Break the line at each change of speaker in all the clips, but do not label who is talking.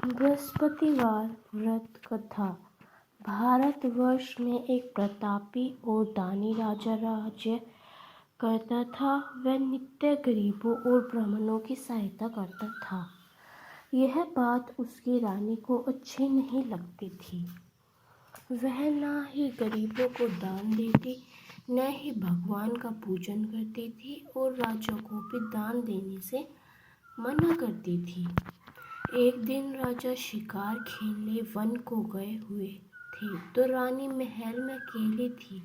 बृहस्पतिवार व्रत कथा। भारतवर्ष में एक प्रतापी और दानी राजा राज्य करता था। वह नित्य गरीबों और ब्राह्मणों की सहायता करता था। यह बात उसकी रानी को अच्छी नहीं लगती थी। वह न ही गरीबों को दान देती, न ही भगवान का पूजन करती थी और राजा को भी दान देने से मना करती थी। एक दिन राजा शिकार खेलने वन को गए हुए थे तो रानी महल में अकेली थी।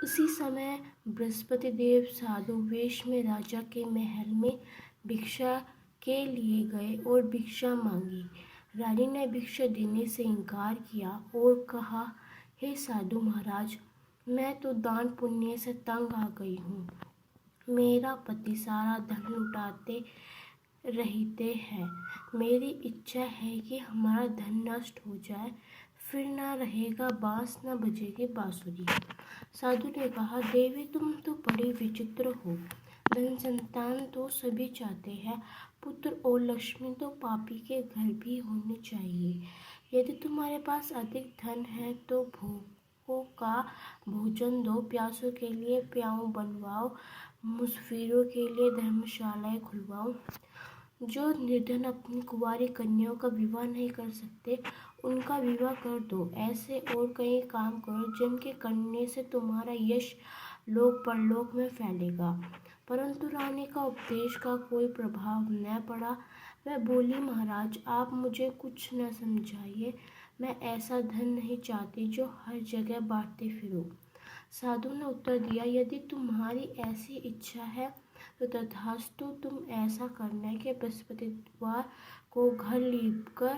उसी समय बृहस्पति देव साधु वेश में राजा के महल में भिक्षा के लिए गए और भिक्षा मांगी। रानी ने भिक्षा देने से इनकार किया और कहा, हे साधु महाराज, मैं तो दान पुण्य से तंग आ गई हूँ। मेरा पति सारा धन लुटाते रहते हैं। मेरी इच्छा है कि हमारा धन नष्ट हो जाए, फिर न रहेगा बांस न बजेगी बांसुरी। साधु ने कहा, देवी तुम तो बड़ी विचित्र हो। धन संतान तो सभी चाहते हैं, पुत्र और लक्ष्मी तो पापी के घर भी होने चाहिए। यदि तुम्हारे पास अधिक धन है तो भूखों का भोजन दो, प्यासों के लिए प्याऊ बनवाओ, मुसाफिरों के लिए धर्मशालाएं खुलवाओ। जो निर्धन अपनी कुंवारी कन्याओं का विवाह नहीं कर सकते, उनका विवाह कर दो। ऐसे और कई काम करो जिनके करने से तुम्हारा यश लोक परलोक में फैलेगा। परंतु रानी का उपदेश का कोई प्रभाव न पड़ा। वह बोली, महाराज आप मुझे कुछ न समझाइए। मैं ऐसा धन नहीं चाहती जो हर जगह बांटते फिरूं। साधु ने उत्तर दिया, यदि तुम्हारी ऐसी इच्छा है तो तथास्तु, तुम ऐसा करना कि बृहस्पतिवार को घर लीपकर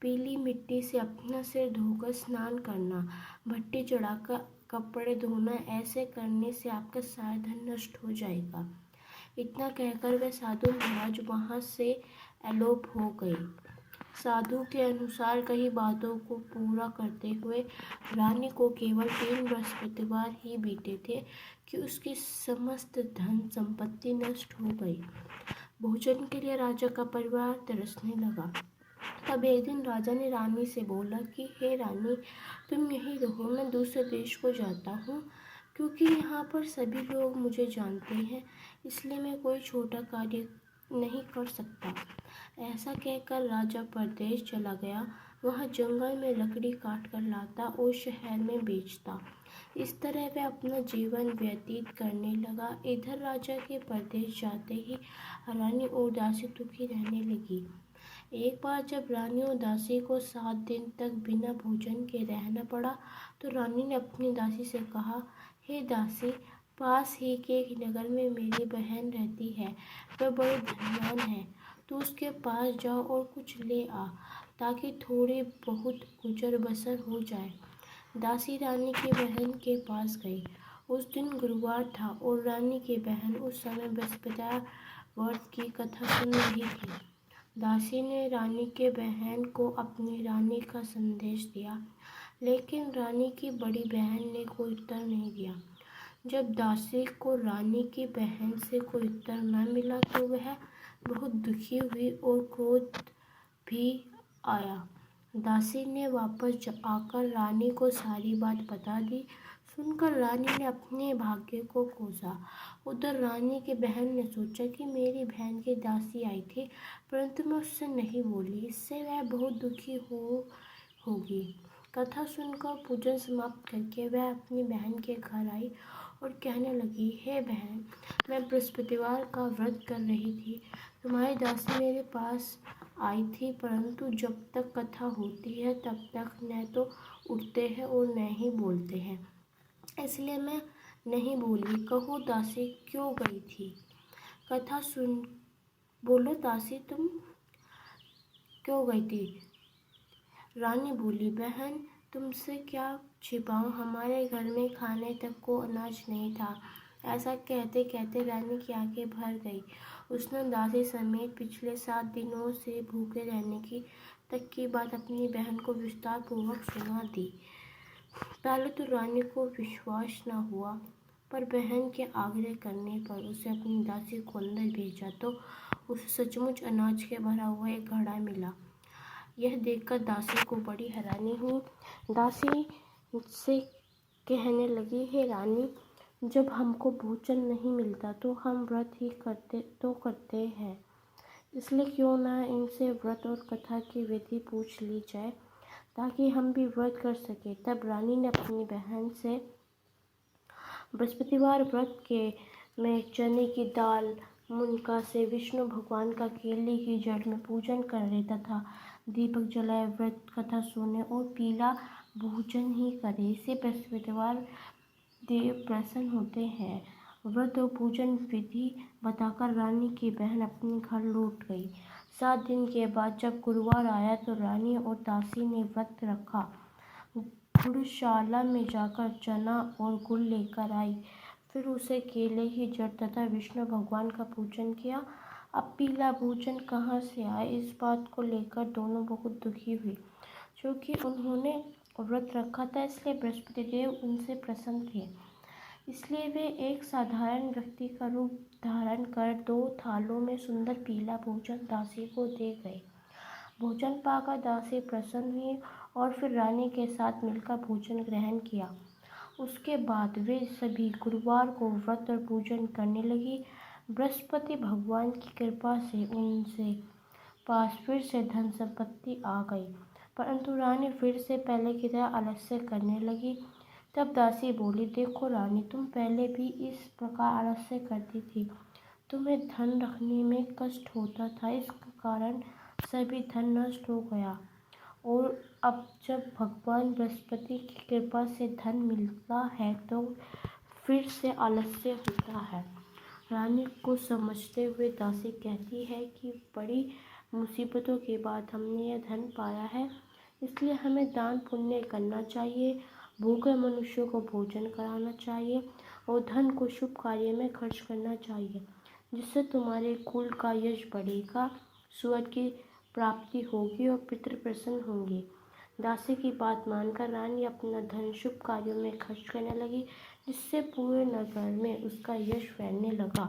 पीली मिट्टी से अपना सिर धोकर स्नान करना, भट्टी चढ़ाकर कपड़े धोना। ऐसे करने से आपका सारा धन नष्ट हो जाएगा। इतना कहकर वह साधु महाराज वहां से अलोप हो गए। साधु के अनुसार कई बातों को पूरा करते हुए रानी को केवल 3 बृहस्पतिवार ही बीते थे कि उसकी समस्त धन संपत्ति नष्ट हो गई। भोजन के लिए राजा का परिवार तरसने लगा। तब एक दिन राजा ने रानी से बोला कि हे रानी, तुम यहीं रहो, मैं दूसरे देश को जाता हूँ, क्योंकि यहाँ पर सभी लोग मुझे जानते हैं, इसलिए मैं कोई छोटा कार्य नहीं कर सकता। ऐसा कहकर राजा परदेश चला गया। वह जंगल में लकड़ी काट कर लाता और शहर में बेचता। इस तरह वह अपना जीवन व्यतीत करने लगा। इधर राजा के परदेश जाते ही रानी और दासी दुखी रहने लगी। एक बार जब रानी और दासी को 7 दिन तक बिना भोजन के रहना पड़ा तो रानी ने अपनी दासी से कहा, हे दासी, पास ही के नगर में मेरी बहन रहती है। वह बड़ी धनवान है। तू उसके पास जाओ और कुछ ले आ, ताकि थोड़ी बहुत गुजर बसर हो जाए। दासी रानी की बहन के पास गई। उस दिन गुरुवार था और रानी की बहन उस समय बृहस्पतिवार व्रत की कथा सुन रही थी। दासी ने रानी के बहन को अपनी रानी का संदेश दिया, लेकिन रानी की बड़ी बहन ने कोई उत्तर नहीं दिया। जब दासी को रानी की बहन से कोई उत्तर न मिला तो वह बहुत दुखी हुई और क्रोध भी आया। दासी ने वापस आकर रानी को सारी बात बता दी। सुनकर रानी ने अपने भाग्य को कोसा। उधर रानी की बहन ने सोचा कि मेरी बहन की दासी आई थी, परंतु मैं उससे नहीं बोली, इससे वह बहुत दुखी होगी। कथा सुनकर पूजन समाप्त करके वह अपनी बहन के घर आई और कहने लगी, हे बहन, मैं बृहस्पतिवार का व्रत कर रही थी। तुम्हारी दासी मेरे पास आई थी, परंतु जब तक कथा होती है तब तक न तो उठते हैं और न ही बोलते हैं, इसलिए मैं नहीं बोली। कहो दासी, क्यों गई थी? कथा सुन बोलो दासी, तुम क्यों गई थी? रानी बोली, बहन, तुमसे क्या छिपाऊं, हमारे घर में खाने तक को अनाज नहीं था। ऐसा कहते कहते रानी की आंखें भर गई। उसने दासी समेत पिछले 7 दिनों से भूखे रहने की तक की बात अपनी बहन को विस्तार पूर्वक सुना दी। पहले तो रानी को विश्वास न हुआ, पर बहन के आग्रह करने पर उसे अपनी दासी को अंदर भेजा तो उसे सचमुच अनाज के भरा हुआ एक घड़ा मिला। यह देखकर दासी को बड़ी हैरानी हुई। दासी से कहने लगी, हे रानी, जब हमको भोजन नहीं मिलता तो हम व्रत ही करते हैं, इसलिए क्यों ना इनसे व्रत और कथा की विधि पूछ ली जाए ताकि हम भी व्रत कर सके। तब रानी ने अपनी बहन से बृहस्पतिवार व्रत के में चने की दाल मुनका से विष्णु भगवान का केले की जड़ में पूजन करे तथा दीपक जलाए, व्रत कथा सुने और पीला भोजन ही करे। इसे बृहस्पतिवार देव प्रसन्न होते हैं। व्रत और पूजन विधि बताकर रानी की बहन अपने घर लौट गई। 7 दिन के बाद जब गुरुवार आया तो रानी और दासी ने व्रत रखा। गुड़शाला में जाकर चना और गुड़ लेकर आई, फिर उसे केले की जड़ तथा विष्णु भगवान का पूजन किया। अब पीला भोजन कहाँ से आए, इस बात को लेकर दोनों बहुत दुखी हुई। क्योंकि उन्होंने व्रत रखा था इसलिए बृहस्पति देव उनसे प्रसन्न थे, इसलिए वे एक साधारण व्यक्ति का रूप धारण कर 2 थालों में सुंदर पीला भोजन दासी को दे गए। भोजन पाकर दासी प्रसन्न हुई और फिर रानी के साथ मिलकर भोजन ग्रहण किया। उसके बाद वे सभी गुरुवार को व्रत और पूजन करने लगी। बृहस्पति भगवान की कृपा से उनसे पास फिर से धन संपत्ति आ गई, परंतु रानी फिर से पहले की तरह आलस्य करने लगी। तब दासी बोली, देखो रानी, तुम पहले भी इस प्रकार आलस्य करती थी, तुम्हें धन रखने में कष्ट होता था, इस कारण सभी धन नष्ट हो गया, और अब जब भगवान बृहस्पति की कृपा से धन मिलता है तो फिर से आलस्य होता है। रानी को समझते हुए दासी कहती है कि बड़ी मुसीबतों के बाद हमने यह धन पाया है, इसलिए हमें दान पुण्य करना चाहिए, भूखे मनुष्यों को भोजन कराना चाहिए और धन को शुभ कार्य में खर्च करना चाहिए, जिससे तुम्हारे कुल का यश बढ़ेगा, स्वर्ग की प्राप्ति होगी और पितृ प्रसन्न होंगे। दासी की बात मानकर रानी अपना धन शुभ कार्यों में खर्च करने लगी, जिससे पूरे नगर में उसका यश फैलने लगा।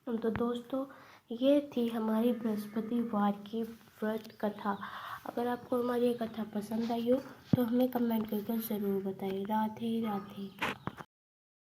तो दोस्तों, ये थी हमारी बृहस्पतिवार की व्रत कथा। अगर आपको हमारी ये कथा पसंद आई हो तो हमें कमेंट करके ज़रूर बताइए। राधे राधे।